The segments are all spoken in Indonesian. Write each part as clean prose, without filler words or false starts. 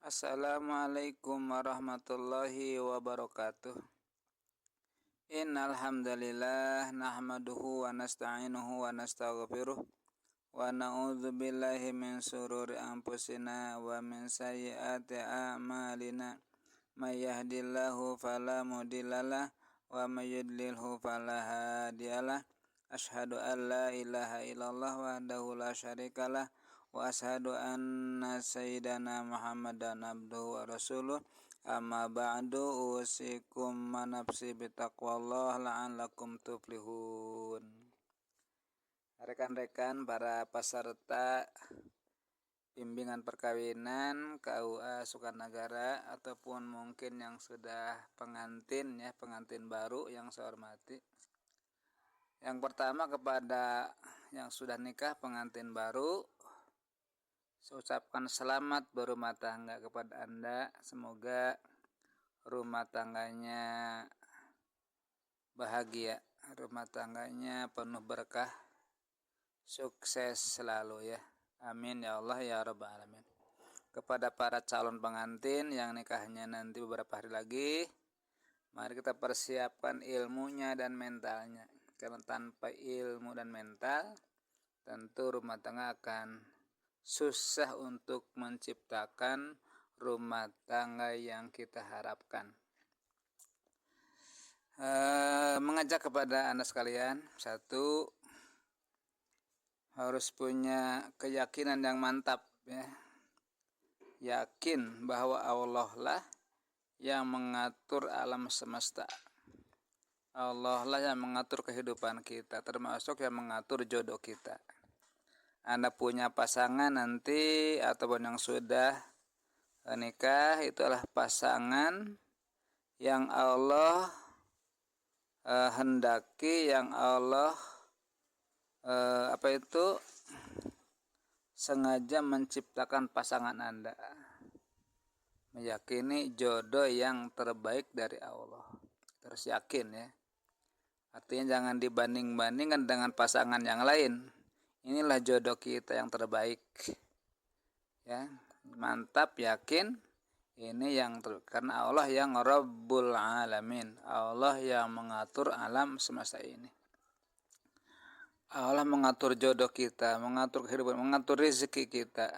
Assalamualaikum warahmatullahi wabarakatuh. Innal hamdalillah nahmaduhu wa nasta'inuhu wa nastaghfiruh wa na'udzu billahi min shururi anfusina wa min sayyiati a'malina. May yahdihillahu fala mudhillalah wa may yudlilhu fala hadiyalah. Asyhadu an la ilaha illallah wahdahu la syarikalah wa asyhadu anna sayyidana Muhammadan abduhu wa rasuluh. Amma ba'du, usikum manapsi bitaqwallah la'allakum tuflihun. Rekan-rekan para peserta bimbingan perkawinan KUA Sukanagara ataupun mungkin yang sudah pengantin baru yang saya hormati. Yang pertama kepada yang sudah nikah pengantin baru, saya ucapkan selamat berumah tangga kepada Anda. Semoga rumah tangganya bahagia, rumah tangganya penuh berkah, sukses selalu ya. Amin ya Allah ya Rabbal Alamin. Kepada para calon pengantin yang nikahnya nanti beberapa hari lagi, mari kita persiapkan ilmunya dan mentalnya. Karena tanpa ilmu dan mental, tentu rumah tangga akan susah untuk menciptakan rumah tangga yang kita harapkan. Mengajak kepada Anda sekalian, satu, harus punya keyakinan yang mantap ya. Yakin bahwa Allah lah yang mengatur alam semesta. Allah lah yang mengatur kehidupan kita, termasuk yang mengatur jodoh kita. Anda punya pasangan nanti ataupun yang sudah nikah, itu adalah pasangan yang Allah hendaki, yang Allah sengaja menciptakan pasangan Anda. Meyakini jodoh yang terbaik dari Allah. Terus yakin ya. Artinya jangan dibanding-bandingkan dengan pasangan yang lain. Inilah jodoh kita yang terbaik. Ya, mantap, yakin. Ini yang karena Allah yang Rabbul Alamin. Allah yang mengatur alam semesta ini. Allah mengatur jodoh kita, mengatur kehidupan, mengatur rezeki kita.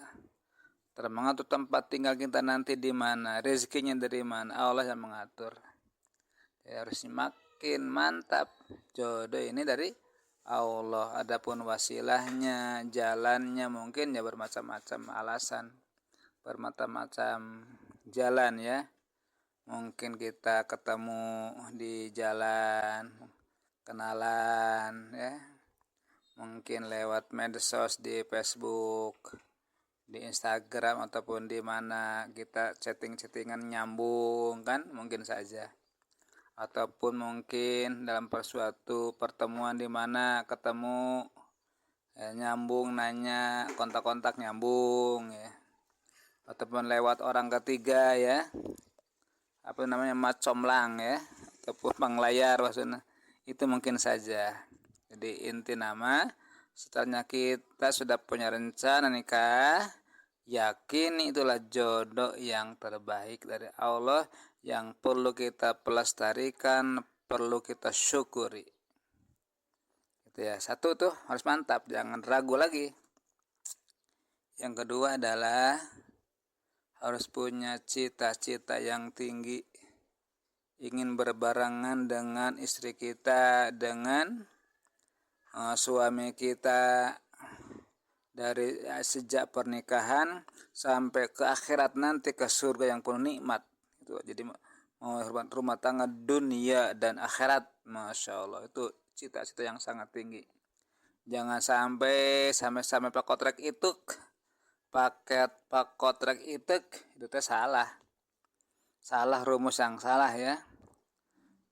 Mengatur tempat tinggal kita nanti di mana, rezekinya dari mana, Allah yang mengatur. Ya, harus makin mantap jodoh ini dari Allah. Adapun wasilahnya, jalannya mungkin ya bermacam-macam alasan, bermacam-macam jalan ya. Mungkin kita ketemu di jalan, kenalan ya. Mungkin lewat medsos di Facebook, di Instagram ataupun di mana kita chatting-chattingan nyambung kan, mungkin saja. Ataupun mungkin dalam suatu pertemuan di mana ketemu nyambung, nanya, kontak-kontak nyambung ya. Ataupun lewat orang ketiga ya. Macomlang ya, ataupun panglayar maksudnya. Itu mungkin saja. Jadi inti nama, setelahnya kita sudah punya rencana nikah, yakin itulah jodoh yang terbaik dari Allah yang perlu kita pelestarikan, perlu kita syukuri. Itu ya, satu tuh harus mantap, jangan ragu lagi. Yang kedua adalah harus punya cita-cita yang tinggi, ingin berbarengan dengan istri kita, dengan suami kita dari sejak pernikahan sampai ke akhirat nanti, ke surga yang penuh nikmat. Itu jadi mau rumah tangga dunia dan akhirat, masya Allah, itu cita-cita yang sangat tinggi. Jangan sampai pakotrek itu itu teh salah rumus yang salah ya.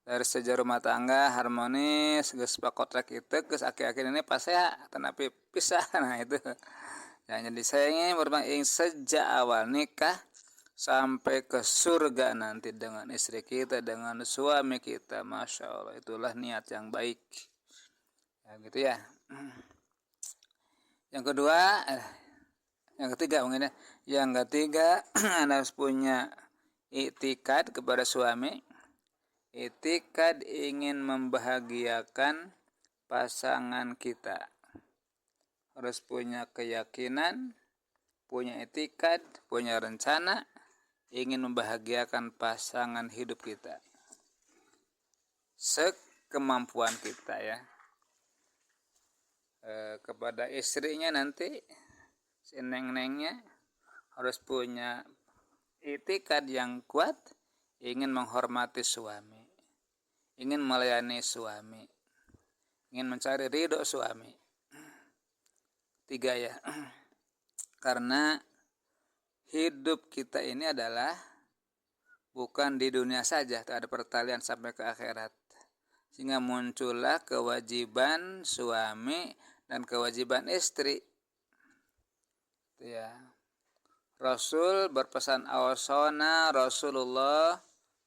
Dari sejak rumah tangga harmonis, geus pakotrek itu geus akhir-akhir ini pas ya tanapi pisah. Nah itu ya, jadi saya ingin berbagi sejak awal nikah sampai ke surga nanti dengan istri kita, dengan suami kita, masya Allah, itulah niat yang baik ya, gitu ya. Yang kedua Yang ketiga mungkin ya. Yang ketiga Anda harus punya itikad kepada suami. Itikad ingin membahagiakan pasangan kita. Harus punya keyakinan, punya itikad, punya rencana, ingin membahagiakan pasangan hidup kita. Sekemampuan kita ya. Kepada istrinya nanti, si neng-nengnya harus punya itikad yang kuat, ingin menghormati suami, ingin melayani suami, ingin mencari ridho suami. 3 ya. Karena hidup kita ini adalah bukan di dunia saja, tak ada pertalian sampai ke akhirat. Sehingga muncullah kewajiban suami dan kewajiban istri. Itu ya. Rasul berpesan, awsana Rasulullah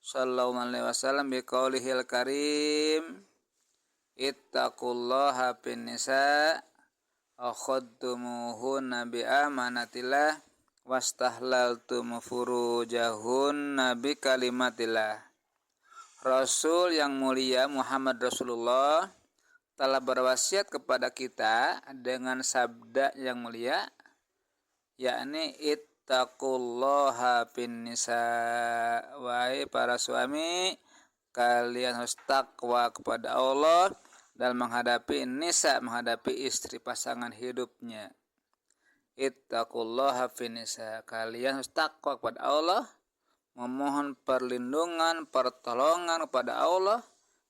sallallahu alaihi wasallam biqaulihil karim, ittaqullaha fin nisa akhadtumuhunna bi amanatillah wastahlaltum furujahunna bi kalimatillah. Rasul yang mulia Muhammad Rasulullah telah berwasiat kepada kita dengan sabda yang mulia, yakni ittaqullaha fin nisa. Wahai para suami, kalian harus takwa kepada Allah dalam menghadapi nisa, menghadapi istri pasangan hidupnya. Ittaqullaha fin nisa. Kalian harus takwa kepada Allah, memohon perlindungan, pertolongan kepada Allah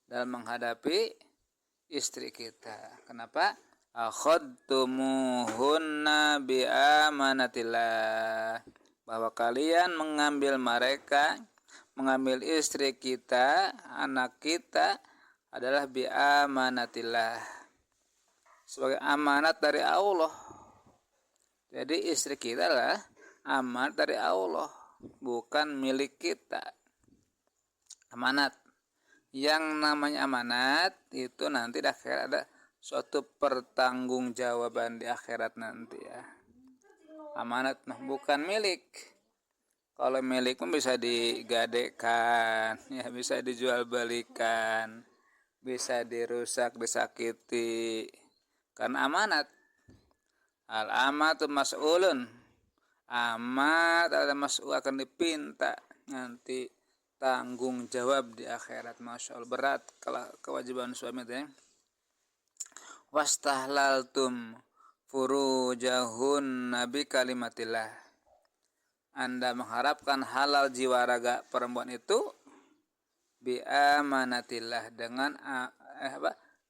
dalam menghadapi istri kita. Kenapa? Akhadtumuhunna bi amanatillah. Bahwa kalian mengambil mereka, mengambil istri kita, anak kita adalah bi amanatillah, sebagai amanat dari Allah. Jadi istri kita adalah amanat dari Allah, bukan milik kita. Amanat. Yang namanya amanat itu nanti di akhirat ada suatu pertanggungjawaban di akhirat nanti ya. Amanat bukan milik. Kalau milik pun bisa digadekan, ya bisa dijual balikan, bisa dirusak, disakiti. Karena amanat. Al-amatu mas'ulun. Amat ada mas'ul, akan dipinta nanti tanggung jawab di akhirat. Masya Allah, berat kalau kewajiban suami itu ya. Wastahlaltum furujahun nabi kalimatillah. Anda mengharapkan halal jiwa raga perempuan itu bi amanatillah, dengan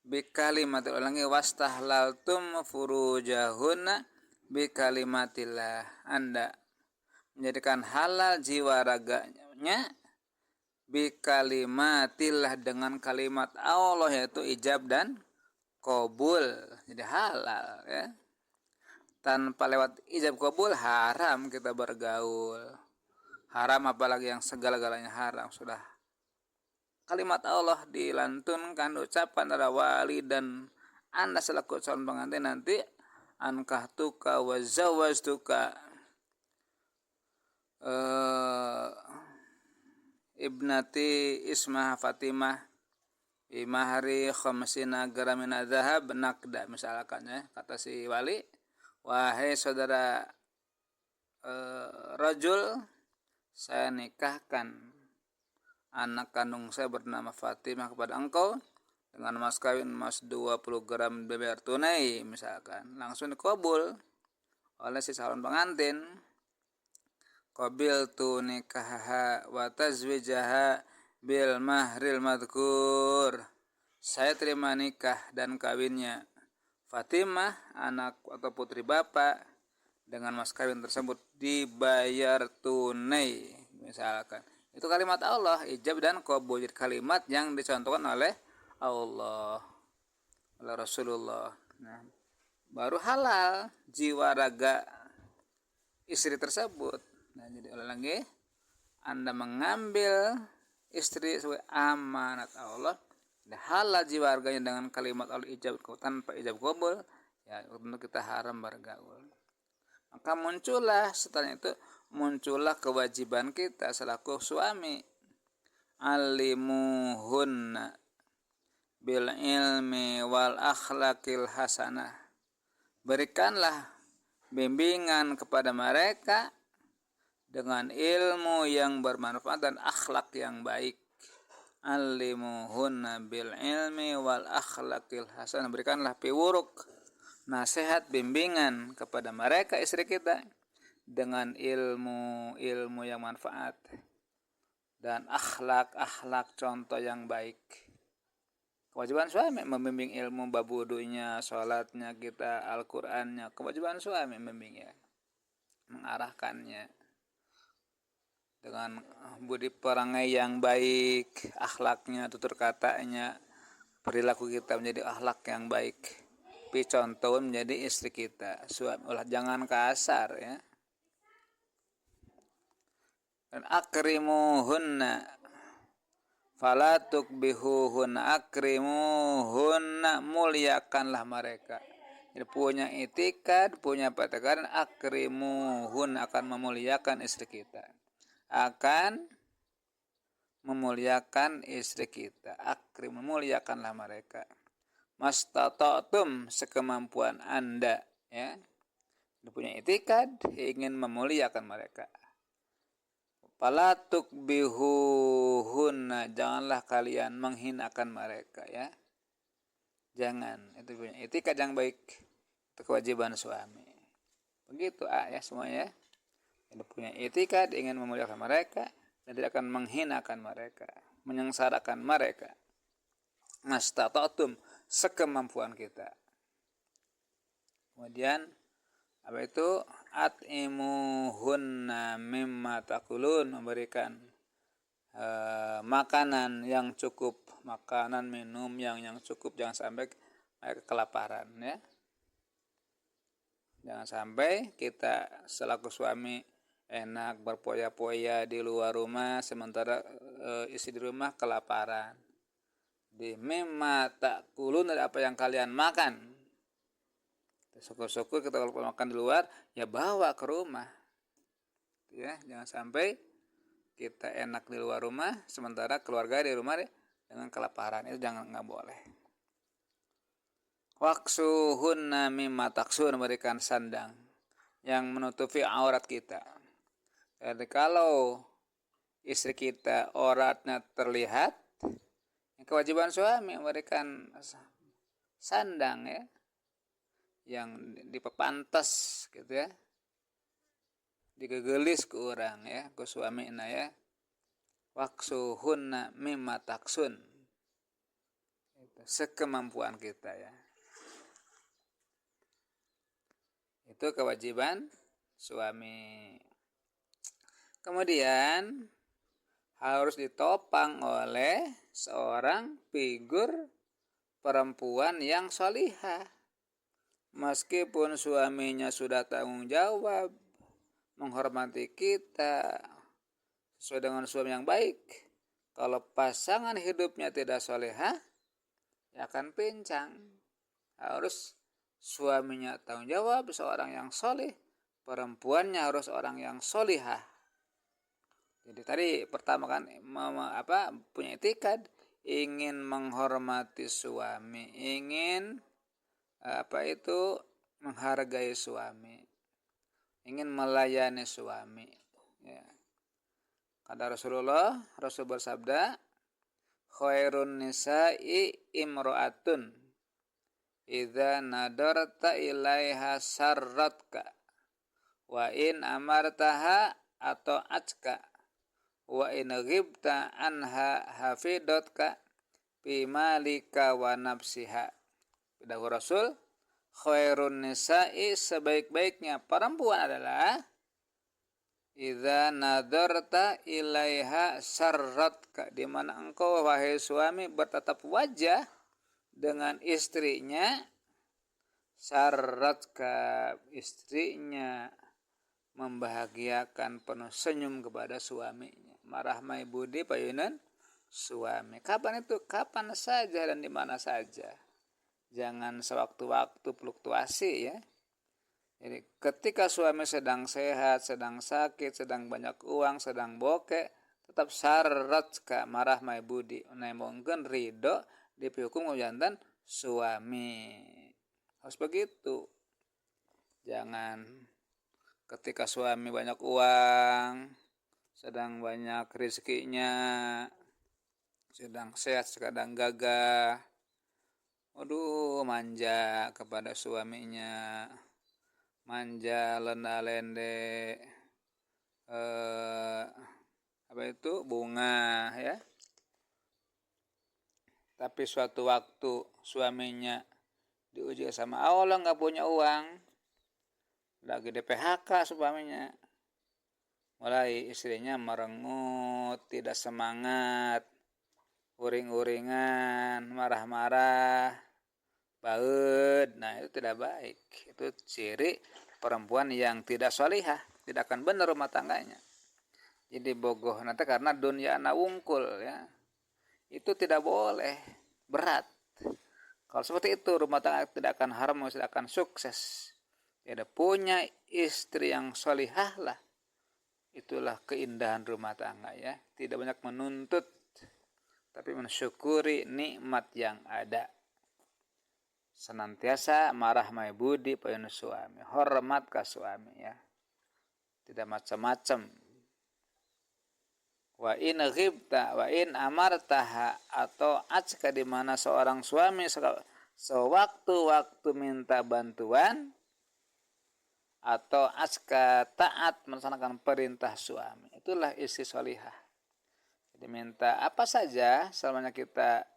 bi kalimatillah. Ulangi, wastahlaltum furujahun bi kalimatillah. Anda menjadikan halal jiwa raganya bi kalimatillah, dengan kalimat Allah, yaitu ijab dan qabul. Jadi halal ya. Tanpa lewat ijab qabul haram kita bergaul. Haram apalagi yang segala-galanya haram. Sudah kalimat Allah dilantunkan, ucapan dari wali dan Anda selaku calon pengantin nanti, ankahtuka wa zawwajtuka ibnati ismah Fatimah bimahri khamsina gramina dzahab naqda, misalkan ya, kata si wali, wahai saudara rajul, saya nikahkan anak kandung saya bernama Fatimah kepada engkau dengan mas kawin emas 20 gram beber tunai, misalkan. Langsung dikabul oleh si calon pengantin. Qabiltu nikahaha wa tazwijaha bil mahril madhkur. Saya terima nikah dan kawinnya Fatimah, anak atau putri bapak, dengan mas kawin tersebut dibayar tunai, misalkan. Itu kalimat Allah, ijab dan qabul. Kalimat yang dicontohkan oleh Allah, oleh Rasulullah. Nah, baru halal jiwa raga istri tersebut. Nah, jadi oleh lagi, Anda mengambil istri sebagai amanat Allah, halal jiwa raganya dengan kalimat Allah ijab, tanpa ijab qabul, ya tentu kita haram bergaul. Maka muncullah kewajiban kita selaku suami, alimuhunna bil ilmi wal akhlaqil hasanah, berikanlah bimbingan kepada mereka dengan ilmu yang bermanfaat dan akhlak yang baik. Alimuhunna bil ilmi wal akhlaqil hasanah, berikanlah piwuruk, nasihat, bimbingan kepada mereka istri kita dengan ilmu yang manfaat dan akhlak contoh yang baik. Kewajiban suami membimbing ilmu, babudunya, sholatnya kita, Al-Qur'annya, kewajiban suami membimbingnya, mengarahkannya dengan budi perangai yang baik, akhlaknya, tutur katanya, perilaku kita menjadi akhlak yang baik. Contoh menjadi istri kita, suami, jangan kasar ya. Dan akrimuhunna fala tukbihuhunna, akrimuhunna, muliakanlah mereka. Jadi punya itikad, punya patakaran, akrimuhunna, akan memuliakan istri kita, akan memuliakan istri kita, akrim, memuliakanlah mereka. Mastata'tum, sekemampuan Anda ya. Punya itikad, ingin memuliakan mereka. Fala tukbihuhunna, janganlah kalian menghinakan mereka ya. Jangan, itu punya itikad yang baik, itu kewajiban suami. Begitu ya semuanya. Yang punya itikad ingin memuliakan mereka dan tidak akan menghinakan mereka, menyengsarakan mereka. Mastata'tum, sekemampuan kita. Kemudian apa itu? At'imuhunna mimma takulun, memberikan makanan yang cukup, makanan minum yang cukup, jangan sampai mereka kelaparan ya. Jangan sampai kita selaku suami enak berpoya-poya di luar rumah sementara istri di rumah kelaparan. Di mimma takulun, dari apa yang kalian makan. Syukur-syukur kita kalau makan di luar ya bawa ke rumah ya. Jangan sampai kita enak di luar rumah sementara keluarga di rumah dengan kelaparan, itu nggak boleh. Waksuhunna mimma taksun, memberikan sandang yang menutupi aurat kita. Jadi kalau istri kita auratnya terlihat, kewajiban suami memberikan sandang ya, yang dipepantas gitu ya, digegelis ke orang ya, ke suamina ya. Waksuhunna mimma taksun, sekemampuan kita ya. Itu kewajiban suami. Kemudian harus ditopang oleh seorang figur perempuan yang sholihah. Meskipun suaminya sudah tanggung jawab, menghormati kita sesuai dengan suami yang baik, kalau pasangan hidupnya tidak sholihah, ya akan pincang. Harus suaminya tanggung jawab, seorang yang sholih, perempuannya harus orang yang sholihah. Jadi tadi pertama kan punya itikad, ingin menghormati suami, ingin menghargai suami, ingin melayani suami ya. Kata Rasul bersabda, khairun nisa'i imro'atun idza nadarta ilaiha sarratka wa in amartaha atau atka wa in ghibta anha hafidatka bimalika wa nafsiha. Dahulu Rasul, khairun nisa'i, sebaik-baiknya perempuan adalah idza nadarta ilaiha sarratka, di mana engkau wahai suami bertatap wajah dengan istrinya, sarratka, istrinya membahagiakan, penuh senyum kepada suaminya, marahmai budi payunan suami. Kapan itu? Kapan saja dan di mana saja. Jangan sewaktu-waktu fluktuasi ya. Jadi ketika suami sedang sehat, sedang sakit, sedang banyak uang, sedang bokeh, tetap syarat ka marah mai budi mungkin ridho dihukum jantan suami. Harus begitu. Jangan ketika suami banyak uang, sedang banyak rezekinya, sedang sehat, sedang gagah, manja kepada suaminya, manja lenda-lende bunga ya. Tapi suatu waktu suaminya diuji sama Allah nggak punya uang, lagi di PHK suaminya, mulai istrinya merengut, tidak semangat, uring-uringan, marah-marah, baud. Nah itu tidak baik. Itu ciri perempuan yang tidak sholihah, tidak akan benar rumah tangganya. Jadi bogoh nanti karena dunia anak wungkul ya, itu tidak boleh, berat. Kalau seperti itu rumah tangga tidak akan harmonis, tidak akan sukses. Tidak punya istri yang sholihah lah, itulah keindahan rumah tangga ya. Tidak banyak menuntut, tapi mensyukuri nikmat yang ada. Senantiasa marah mai budi payun suami, hormat ke suami ya, tidak macam-macam. Wa in ghibta wa in amartaha, atau ajka di mana seorang suami sewaktu-waktu minta bantuan, atau ajka taat melaksanakan perintah suami, itulah istri sholihah. Jadi minta apa saja selama kita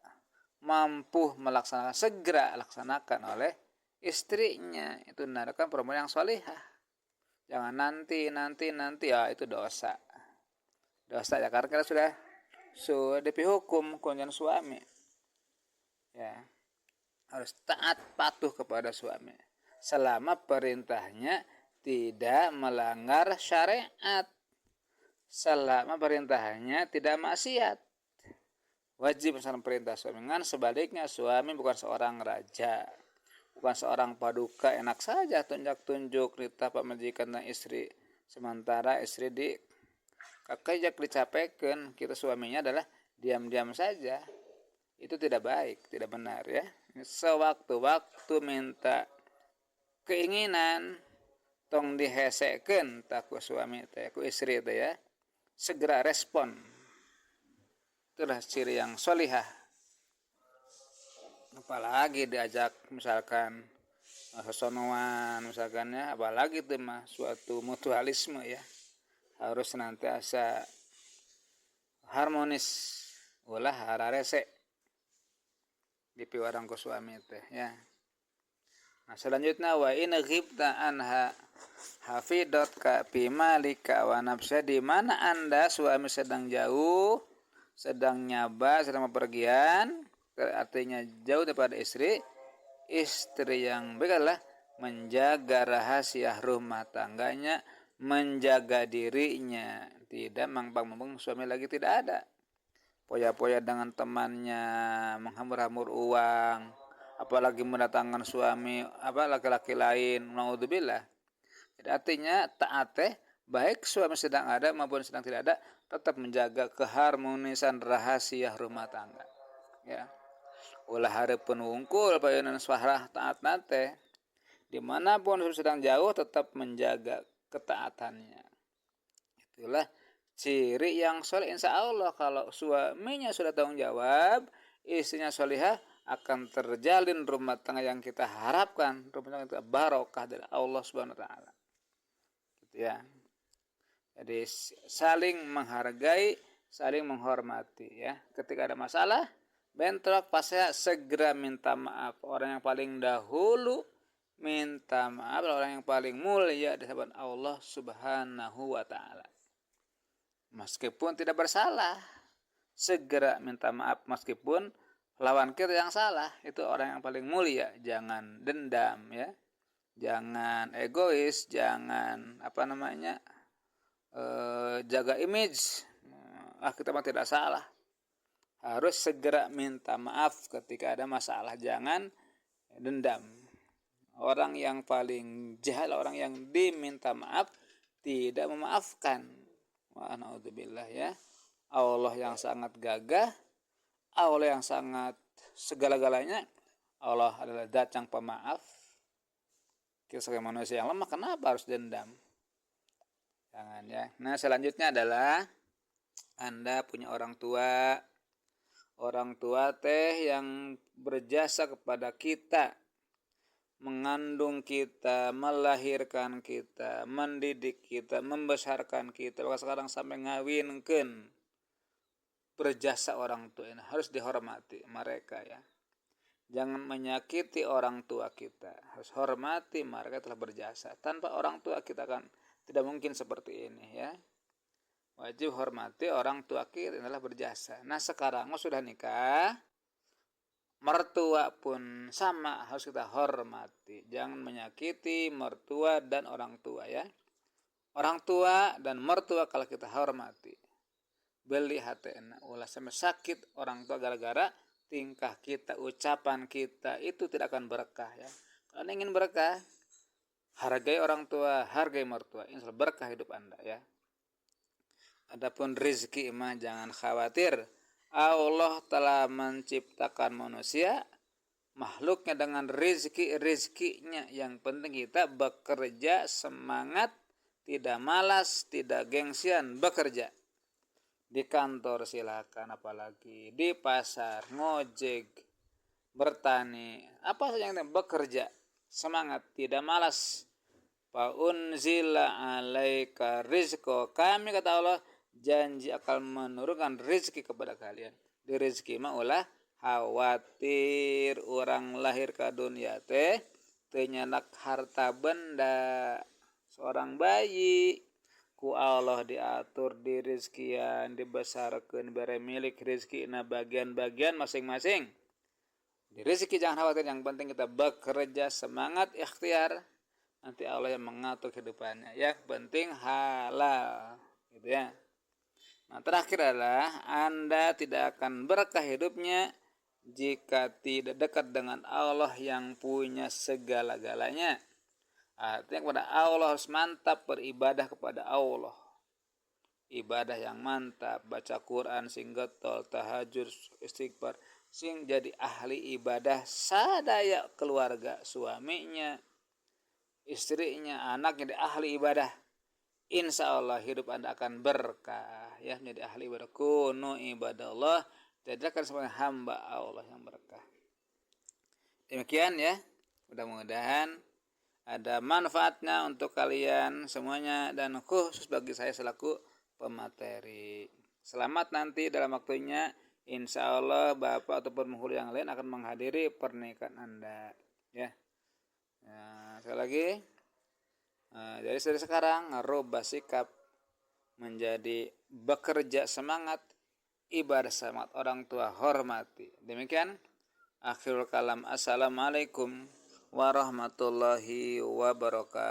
mampu melaksanakan, segera laksanakan oleh istrinya, itu menandakan perempuan yang sholihah. Jangan nanti ya, itu dosa ya, karena kita sudah dihukum kunjung suami ya. Harus taat patuh kepada suami selama perintahnya tidak melanggar syariat, selama perintahnya tidak maksiat. Wajib melaksanakan perintah suami. Dengan sebaliknya suami bukan seorang raja, bukan seorang paduka enak saja tunjuk-tunjuk nita pamajikan dan istri, sementara istri di kakek dicapekan, kita suaminya adalah diam-diam saja. Itu tidak baik, tidak benar ya. Sewaktu-waktu minta keinginan tong dihesekeun tak ku suami teh, ku istri teh ya, segera respon. Itulah ciri yang sholihah. Apalagi diajak misalkan sesonoan misalkan ya, apalagi itu mah suatu mutualisme ya, harus senantiasa harmonis, ulah hararese dipiwarang ku suami teh ya. Nah selanjutnya wa in ghibta anha hafidot ka fi malika wa nafsa, di mana Anda suami sedang jauh, sedang nyaba, sedang bepergian, artinya jauh daripada istri yang baiklah menjaga rahasia rumah tangganya, menjaga dirinya, tidak mangpang-mangpang suami lagi tidak ada, poya-poya dengan temannya, menghambur-hambur uang, apalagi mendatangkan suami laki-laki lain, naudzubillah. Jadi artinya taat baik suami sedang ada maupun sedang tidak ada, tetap menjaga keharmonisan rahasia rumah tangga ya. Ulah hareupeun wungkul payeunan suarah taat nate, dimanapun sedang jauh tetap menjaga ketaatannya. Itulah ciri yang soleh. Insya Allah kalau suaminya sudah tanggung jawab, istrinya solihah, akan terjalin rumah tangga yang kita harapkan, rumah tangga kita barokah dari Allah Subhanahu wa taala. Gitu ya. Jadi saling menghargai, saling menghormati ya. Ketika ada masalah, bentrok, pasti segera minta maaf. Orang yang paling dahulu minta maaf, orang yang paling mulia di hadapan Allah Subhanahu wa taala. Meskipun tidak bersalah, segera minta maaf meskipun lawan kita yang salah, itu orang yang paling mulia. Jangan dendam ya. Jangan egois, jangan jaga image. Kita mah tidak salah. Harus segera minta maaf ketika ada masalah, jangan dendam. Orang yang paling jahat, orang yang diminta maaf tidak memaafkan. Wa naudzubillah ya. Allah yang sangat gagah, Allah yang sangat segala-galanya. Allah adalah zat yang pemaaf. Kita sebagai manusia yang lemah, kenapa harus dendam? Jangan ya. Nah, selanjutnya adalah Anda punya orang tua. Orang tua teh yang berjasa kepada kita, mengandung kita, melahirkan kita, mendidik kita, membesarkan kita, bahkan sekarang sampai ngawinkeun. Berjasa orang tua ini harus dihormati mereka ya. Jangan menyakiti orang tua kita, harus hormati mereka telah berjasa. Tanpa orang tua kita kan tidak mungkin seperti ini ya. Wajib hormati orang tua kita adalah berjasa. Nah sekarang sudah nikah, mertua pun sama harus kita hormati. Jangan menyakiti mertua dan orang tua ya. Orang tua dan mertua kalau kita hormati, beli hatena ulah sampai sakit orang tua gara-gara tingkah kita, ucapan kita itu tidak akan berkah ya. Kalau ingin berkah, hargai orang tua, hargai mertua, insya Allah berkah hidup Anda ya. Adapun rezeki mah jangan khawatir. Allah telah menciptakan manusia, makhluknya dengan rezekinya. Yang penting kita bekerja semangat, tidak malas, tidak gengsian, bekerja. Di kantor silakan, apalagi di pasar, ngojek, bertani, apa saja yang bekerja, semangat, tidak malas. Fa unzila alaika rizqo, kami kata Allah janji akan menurunkan rezeki kepada kalian. Di rezeki mah ulah khawatir orang lahir ke dunia teh tenyanak harta benda. Seorang bayi ku Allah diatur di rezekian, dibesarkan, bere milik rezeki na bagian-bagian masing-masing. Di rezeki jangan khawatir, yang penting kita bekerja semangat ikhtiar, nanti Allah yang mengatur kehidupannya. Yang penting halal gitu ya. Nah terakhir adalah Anda tidak akan berkah hidupnya jika tidak dekat dengan Allah yang punya segala-galanya. Artinya kepada Allah harus mantap beribadah kepada Allah. Ibadah yang mantap, baca Quran sing getol, tahajud, istighfar, sing jadi ahli ibadah sadaya keluarga, suaminya, istrinya, anaknya jadi ahli ibadah. Insya Allah hidup Anda akan berkah ya, menjadi ahli ibadah. Kunu ibadallah, jadikan sebagai hamba Allah yang berkah. Demikian ya, mudah-mudahan ada manfaatnya untuk kalian semuanya dan khusus bagi saya selaku pemateri. Selamat nanti dalam waktunya, insya Allah Bapak ataupun penghulu yang lain akan menghadiri pernikahan Anda ya. Nah, sekali lagi, jadi dari sekarang rubah sikap menjadi bekerja semangat, ibadah semangat, orang tua hormati. Demikian akhirul kalam. Assalamualaikum warahmatullahi wabarakatuh.